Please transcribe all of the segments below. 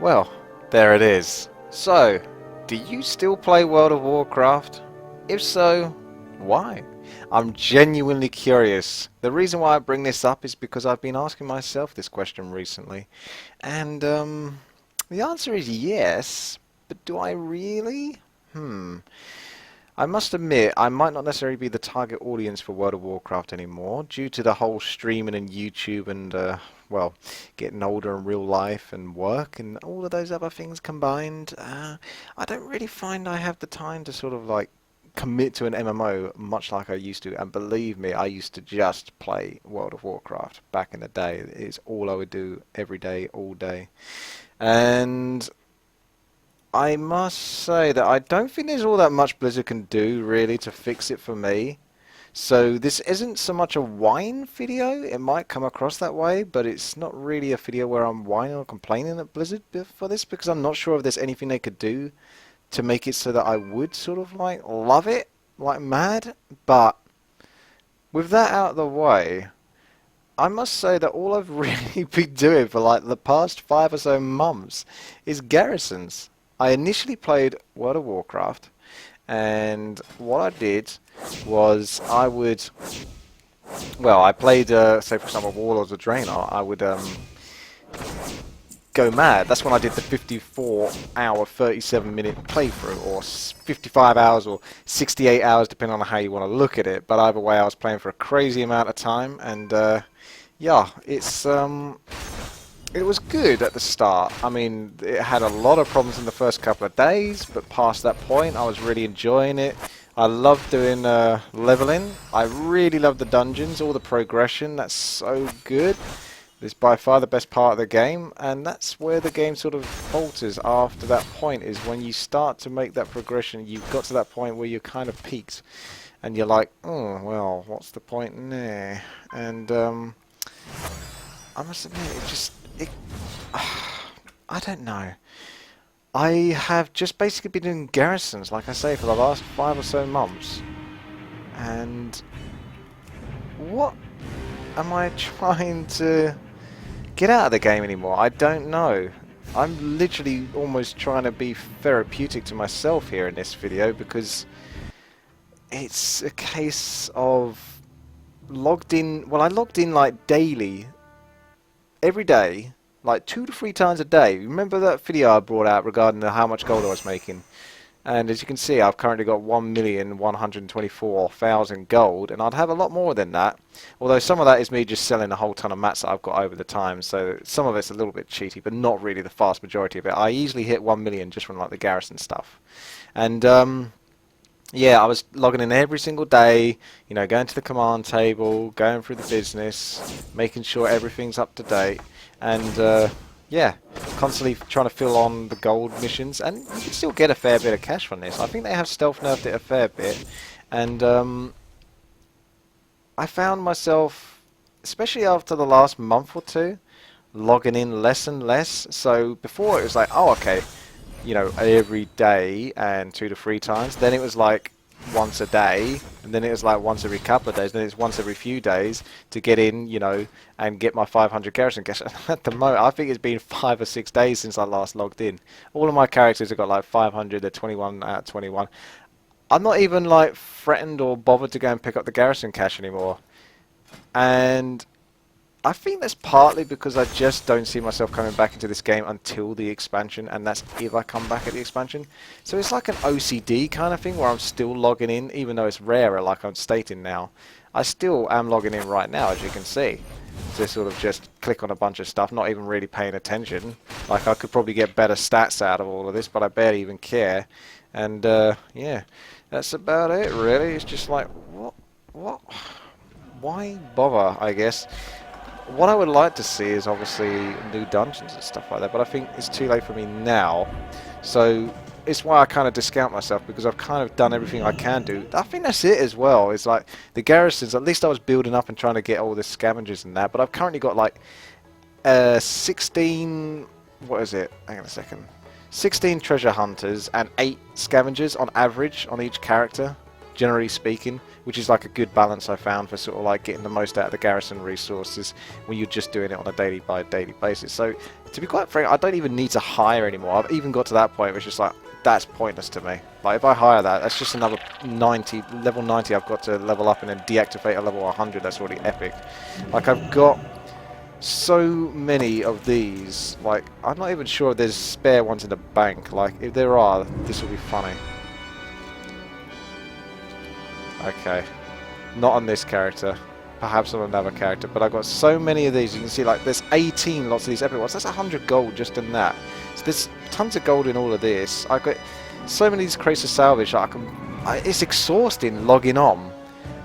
Well, there it is. So, do you still play World of Warcraft? If so, why? I'm genuinely curious. The reason why I bring this up is because I've been asking myself this question recently. And, the answer is yes, but do I really? I must admit, I might not necessarily be the target audience for World of Warcraft anymore, due to the whole streaming and YouTube and, well, getting older in real life and work and all of those other things combined. I don't really find I have the time to sort of like commit to an MMO much like I used to. And believe me, I used to just play World of Warcraft back in the day. It's all I would do every day, all day. And I must say that I don't think there's all that much Blizzard can do really to fix it for me. So this isn't so much a whine video. It might come across that way, but it's not really a video where I'm whining or complaining at Blizzard for this, because I'm not sure if there's anything they could do to make it so that I would sort of like love it like mad. But with that out of the way, I must say that all I've really been doing for like the past 5 or so months is garrisons. I initially played World of Warcraft, and what I did was I would, well, I played, say for example, Warlords of Draenor. I would go mad. That's when I did the 54-hour, 37-minute playthrough, or 55 hours, or 68 hours, depending on how you want to look at it. But either way, I was playing for a crazy amount of time, and yeah, it was good at the start. I mean, it had a lot of problems in the first couple of days, but past that point, I was really enjoying it. I loved doing leveling. I really loved the dungeons, all the progression. That's so good. It's by far the best part of the game, and that's where the game sort of falters after that point, is when you start to make that progression. You've got to that point where you're kind of peaked, and you're like, oh, well, what's the point there? And I must admit, I don't know. I have just basically been doing garrisons, like I say, for the last 5 or so months. And what am I trying to get out of the game anymore? I don't know. I'm literally almost trying to be therapeutic to myself here in this video, because it's a case of logged in. Well, I logged in like daily, every day, like 2 to 3 times a day. Remember that video I brought out regarding how much gold I was making? And as you can see, I've currently got 1,124,000 gold, and I'd have a lot more than that. Although some of that is me just selling a whole ton of mats that I've got over the time, so some of it's a little bit cheaty, but not really the vast majority of it. I easily hit 1 million just from like the garrison stuff. And yeah, I was logging in every single day, you know, going to the command table, going through the business, making sure everything's up to date, and yeah, constantly trying to fill on the gold missions, and you can still get a fair bit of cash from this. I think they have stealth nerfed it a fair bit, and I found myself, especially after the last month or two, logging in less and less. So before it was like, oh, okay, you know, every day and 2 to 3 times. Then it was like once a day, and then it was like once every couple of days, then it's once every few days to get in, you know, and get my 500 garrison cash. At the moment, I think it's been 5 or 6 days since I last logged in. All of my characters have got like 500, they're 21 out of 21. I'm not even like threatened or bothered to go and pick up the garrison cash anymore. And I think that's partly because I just don't see myself coming back into this game until the expansion, and that's if I come back at the expansion. So it's like an OCD kind of thing where I'm still logging in, even though it's rarer, like I'm stating now. I still am logging in right now, as you can see, to sort of just click on a bunch of stuff, not even really paying attention. Like, I could probably get better stats out of all of this, but I barely even care. And yeah, that's about it, really. It's just like, what? Why bother, I guess? What I would like to see is obviously new dungeons and stuff like that, but I think it's too late for me now. So it's why I kind of discount myself, because I've kind of done everything I can do. I think that's it as well. It's like the garrisons, at least I was building up and trying to get all the scavengers and that, but I've currently got like 16, what is it? Hang on a second. 16 treasure hunters and 8 scavengers on average on each character, generally speaking, which is like a good balance I found for sort of like getting the most out of the garrison resources when you're just doing it on a daily by daily basis. So to be quite frank, I don't even need to hire anymore. I've even got to that point where it's just like, that's pointless to me. Like if I hire that, that's just another 90, level 90 I've got to level up and then deactivate a level 100. That's already epic. Like I've got so many of these, like I'm not even sure if there's spare ones in the bank. Like if there are, this will be funny. Okay, not on this character, perhaps on another character, but I've got so many of these. You can see like there's 18 lots of these epic ones. That's 100 gold just in that. So there's tons of gold in all of this. I've got so many of these crates of salvage. It's exhausting logging on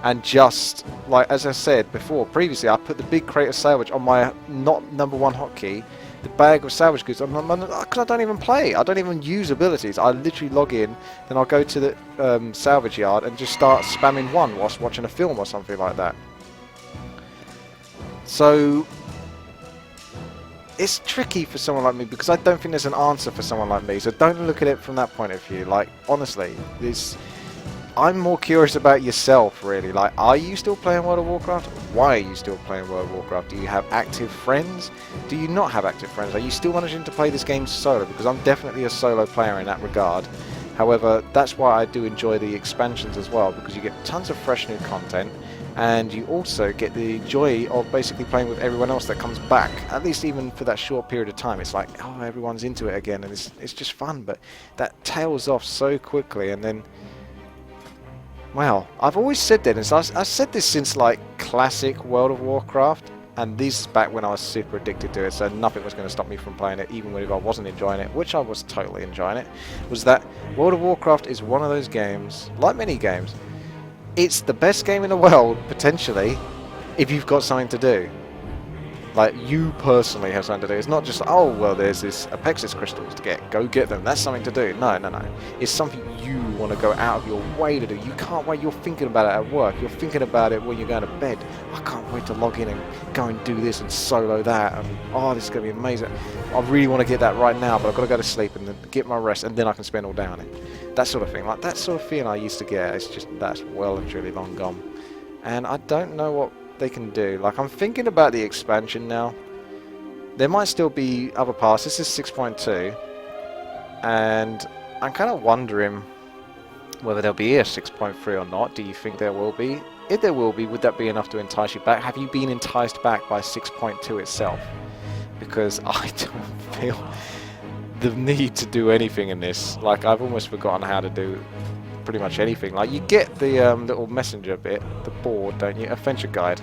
and just, like as I said before, previously I put the big crate of salvage on my not #1 hotkey, the bag of salvage goods, because I don't even play. I don't even use abilities. I literally log in, then I'll go to the salvage yard and just start spamming one whilst watching a film or something like that. So it's tricky for someone like me because I don't think there's an answer for someone like me. So don't look at it from that point of view. Like honestly, I'm more curious about yourself, really. Like, are you still playing World of Warcraft? Why are you still playing World of Warcraft? Do you have active friends? Do you not have active friends? Are you still managing to play this game solo? Because I'm definitely a solo player in that regard. However, that's why I do enjoy the expansions as well, because you get tons of fresh new content, and you also get the joy of basically playing with everyone else that comes back, at least even for that short period of time. It's like, oh, everyone's into it again, and it's just fun, but that tails off so quickly, and then well, I've always said that, and so I've said this since like classic World of Warcraft, and this is back when I was super addicted to it, so nothing was going to stop me from playing it, even if I wasn't enjoying it, which I was totally enjoying it, was that World of Warcraft is one of those games, like many games, it's the best game in the world, potentially, if you've got something to do. Like, you personally have something to do. It's not just, oh, well, there's this Apexis crystals to get. Go get them. That's something to do. No, no, no. It's something you want to go out of your way to do. You can't wait. You're thinking about it at work. You're thinking about it when you're going to bed. I can't wait to log in and go and do this and solo that. And, oh, this is going to be amazing. I really want to get that right now, but I've got to go to sleep and then get my rest, and then I can spend all day on it. That sort of thing. Like, that sort of feeling I used to get, it's just, that's well and truly long gone. And I don't know what they can do. Like, I'm thinking about the expansion now. There might still be other parts. This is 6.2, and I'm kind of wondering whether there'll be a 6.3 or not. Do you think there will be? If there will be, would that be enough to entice you back? Have you been enticed back by 6.2 itself? Because I don't feel the need to do anything in this. Like, I've almost forgotten how to do pretty much anything. Like, you get the little messenger bit, the board, don't you? Adventure guide.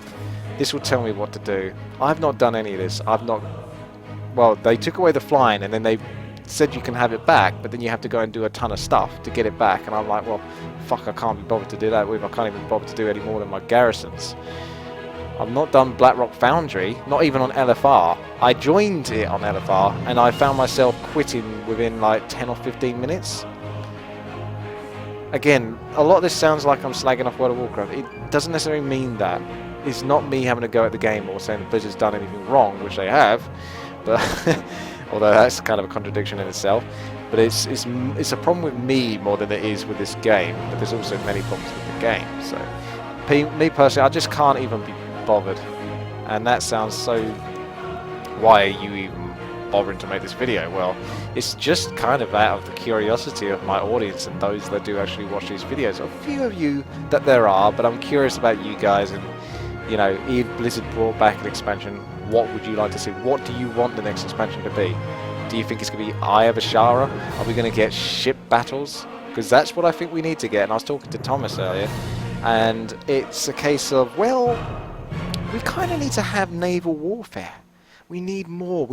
This will tell me what to do. I've not done any of this. I've not... Well, they took away the flying, and then they said you can have it back, but then you have to go and do a ton of stuff to get it back. And I'm like, well, fuck, I can't be bothered to do that with. I can't even bother to do any more than my garrisons. I've not done Blackrock Foundry, not even on LFR. I joined it on LFR, and I found myself quitting within like 10 or 15 minutes. Again, a lot of this sounds like I'm slagging off World of Warcraft. It doesn't necessarily mean that. It's not me having to go at the game or saying Blizzard's done anything wrong, which they have. But although that's kind of a contradiction in itself. But it's a problem with me more than it is with this game. But there's also many problems with the game. So, me personally, I just can't even be bothered. And that sounds so... Why are you even bothering to make this video? Well, it's just kind of out of the curiosity of my audience and those that do actually watch these videos. A few of you that there are, but I'm curious about you guys, and you know, if Blizzard brought back an expansion, what would you like to see? What do you want the next expansion to be? Do you think it's going to be Eye of Ashara? Are we going to get ship battles? Because that's what I think we need to get, and I was talking to Thomas earlier, and it's a case of, well, we kind of need to have naval warfare. We need more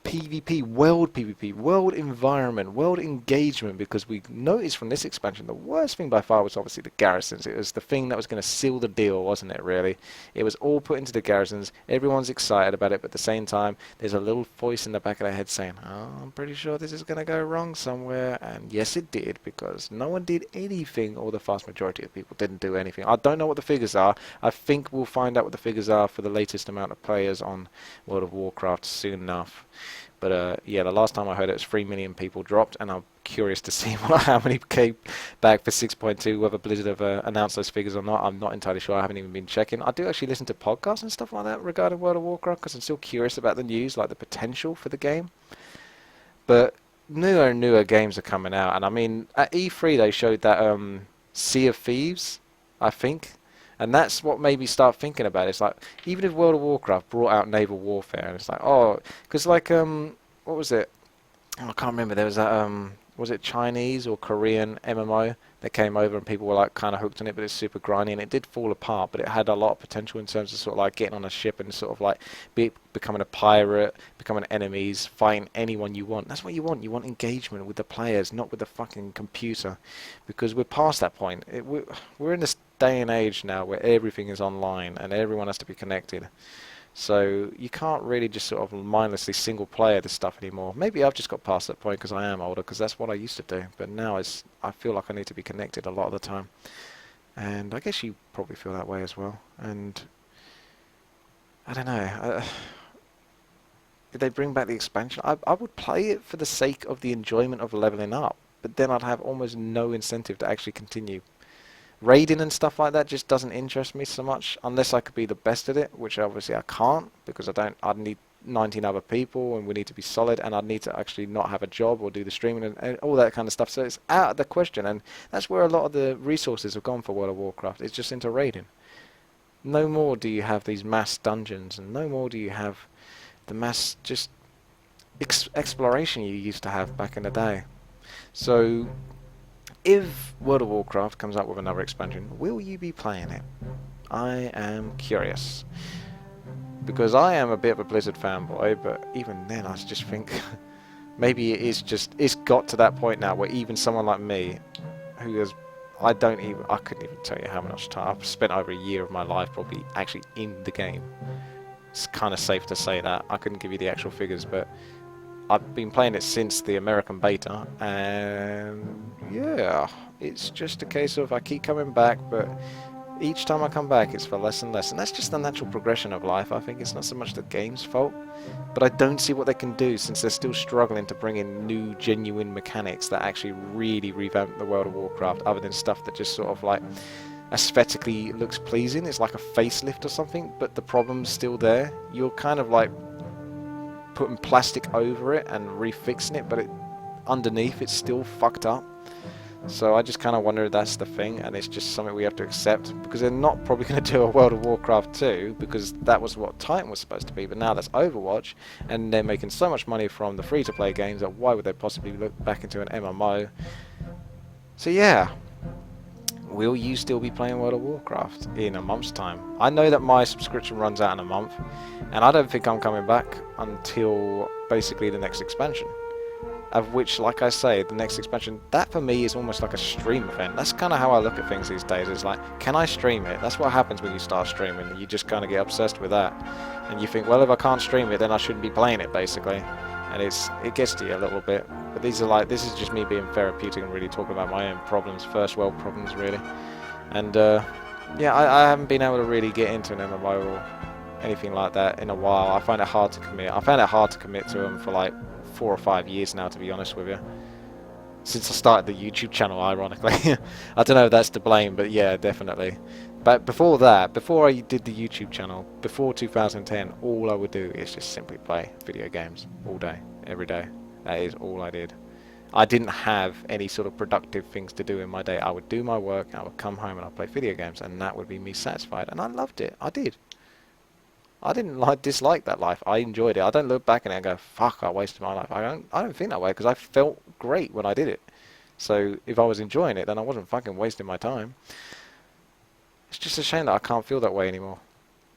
PvP, world environment, world engagement, because we noticed from this expansion the worst thing by far was obviously the garrisons. It was the thing that was going to seal the deal, wasn't it, really? It was all put into the garrisons. Everyone's excited about it, but at the same time, there's a little voice in the back of their head saying, oh, I'm pretty sure this is going to go wrong somewhere. And yes, it did, because no one did anything, or the vast majority of people didn't do anything. I don't know what the figures are. I think we'll find out what the figures are for the latest amount of players on World of Warcraft soon enough. But yeah, the last time I heard it was 3 million people dropped, and I'm curious to see how many came back for 6.2, whether Blizzard have announced those figures or not. I'm not entirely sure. I haven't even been checking. I do actually listen to podcasts and stuff like that regarding World of Warcraft because I'm still curious about the news, like the potential for the game. But newer and newer games are coming out, and I mean, at E3 they showed that Sea of Thieves, I think, and that's what made me start thinking about it. It's like, even if World of Warcraft brought out naval warfare, and it's like, oh, because like, what was it? Oh, I can't remember. There was that, was it Chinese or Korean MMO that came over and people were like kind of hooked on it, but it's super grindy and it did fall apart, but it had a lot of potential in terms of sort of like getting on a ship and sort of like becoming a pirate, becoming enemies, fighting anyone you want. That's what you want. You want engagement with the players, not with the fucking computer, because we're past that point. We're in this day and age now where everything is online and everyone has to be connected. So you can't really just sort of mindlessly single player this stuff anymore. Maybe I've just got past that point because I am older, because that's what I used to do. But now I feel like I need to be connected a lot of the time. And I guess you probably feel that way as well. And I don't know. If they bring back the expansion, I would play it for the sake of the enjoyment of leveling up. But then I'd have almost no incentive to actually continue. Raiding and stuff like that just doesn't interest me so much unless I could be the best at it, which obviously I can't because I'd need 19 other people and we need to be solid, and I'd need to actually not have a job or do the streaming and all that kind of stuff. So it's out of the question, and that's where a lot of the resources have gone for World of Warcraft. It's just into raiding. No more do you have these mass dungeons, and no more do you have the mass just exploration you used to have back in the day. So if World of Warcraft comes up with another expansion, will you be playing it? I am curious. Because I am a bit of a Blizzard fanboy, but even then I just think maybe it's got to that point now where even someone like me, who has, I couldn't even tell you how much time, I've spent over a year of my life probably actually in the game. It's kind of safe to say that. I couldn't give you the actual figures, but I've been playing it since the American beta, and yeah, it's just a case of I keep coming back, but each time I come back it's for less and less, and that's just the natural progression of life. I think it's not so much the game's fault, but I don't see what they can do since they're still struggling to bring in new genuine mechanics that actually really revamp the World of Warcraft, other than stuff that just sort of like aesthetically looks pleasing. It's like a facelift or something, but the problem's still there. You're kind of like putting plastic over it and refixing it, but underneath it's still fucked up. So I just kind of wonder if that's the thing, and it's just something we have to accept, because they're not probably going to do a World of Warcraft 2, because that was what Titan was supposed to be, but now that's Overwatch, and they're making so much money from the free-to-play games that why would they possibly look back into an MMO? So yeah, will you still be playing World of Warcraft in a month's time? I know that my subscription runs out in a month, and I don't think I'm coming back until basically the next expansion. Of which, like I say, the next expansion, that for me is almost like a stream event. That's kind of how I look at things these days. It's like, can I stream it? That's what happens when you start streaming. You just kind of get obsessed with that. And you think, well, if I can't stream it, then I shouldn't be playing it, basically. And it gets to you a little bit. But this is just me being therapeutic and really talking about my own problems, first world problems, really. And yeah, I haven't been able to really get into an MMO or anything like that in a while. I find it hard to commit. I found it hard to commit to them for like 4 or 5 years now, to be honest with you. Since I started the YouTube channel, ironically. I don't know if that's to blame, but yeah, definitely. But before that, before I did the YouTube channel, before 2010, all I would do is just simply play video games all day, every day. That is all I did. I didn't have any sort of productive things to do in my day. I would do my work, I would come home and I'd play video games, and that would be me satisfied. And I loved it. I did. I didn't dislike that life. I enjoyed it. I don't look back at it and go, fuck, I wasted my life. I don't think that way, because I felt great when I did it. So if I was enjoying it, then I wasn't fucking wasting my time. It's just a shame that I can't feel that way anymore.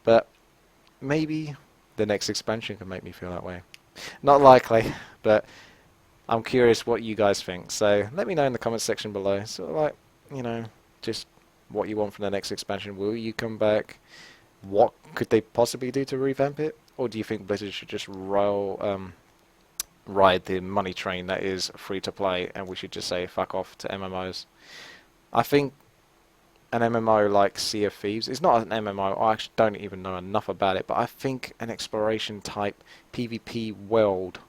But maybe the next expansion can make me feel that way. Not likely, but I'm curious what you guys think. So let me know in the comments section below. Sort of like, you know, just what you want from the next expansion. Will you come back? What could they possibly do to revamp it? Or do you think Blizzard should just ride the money train that is free to play, and we should just say fuck off to MMOs? I think an MMO like Sea of Thieves is not an MMO. I actually don't even know enough about it, but I think an exploration type PvP world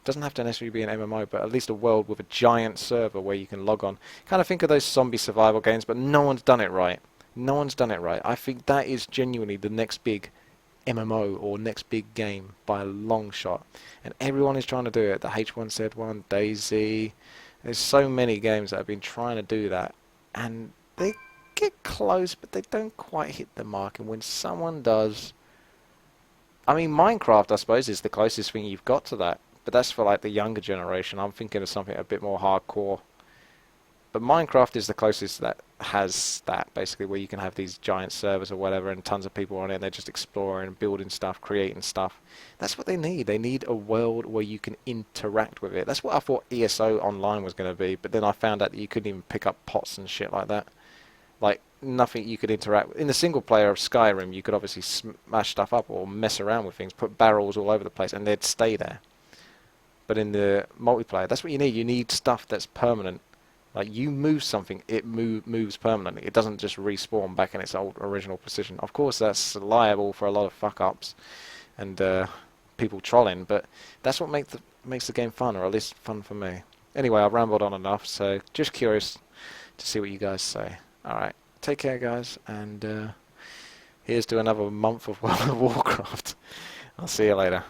Doesn't have to necessarily be an MMO, but at least a world with a giant server where you can log on. Kind of think of those zombie survival games, but no one's done it right. No one's done it right. I think that is genuinely the next big MMO or next big game by a long shot. And everyone is trying to do it. The H1Z1, DayZ. There's so many games that have been trying to do that. And they get close, but they don't quite hit the mark. And when someone does... I mean, Minecraft, I suppose, is the closest thing you've got to that. But that's for like the younger generation. I'm thinking of something a bit more hardcore. But Minecraft is the closest that has that, basically, where you can have these giant servers or whatever and tons of people on it and they're just exploring, building stuff, creating stuff. That's what they need. They need a world where you can interact with it. That's what I thought ESO Online was going to be, but then I found out that you couldn't even pick up pots and shit like that. Like, nothing you could interact with. In the single player of Skyrim, you could obviously smash stuff up or mess around with things, put barrels all over the place, and they'd stay there. But in the multiplayer, that's what you need. You need stuff that's permanent. Like, you move something, it moves permanently. It doesn't just respawn back in its old original position. Of course, that's liable for a lot of fuck-ups and people trolling, but that's what makes the game fun, or at least fun for me. Anyway, I've rambled on enough, so just curious to see what you guys say. Alright, take care, guys, and here's to another month of World of Warcraft. I'll see you later.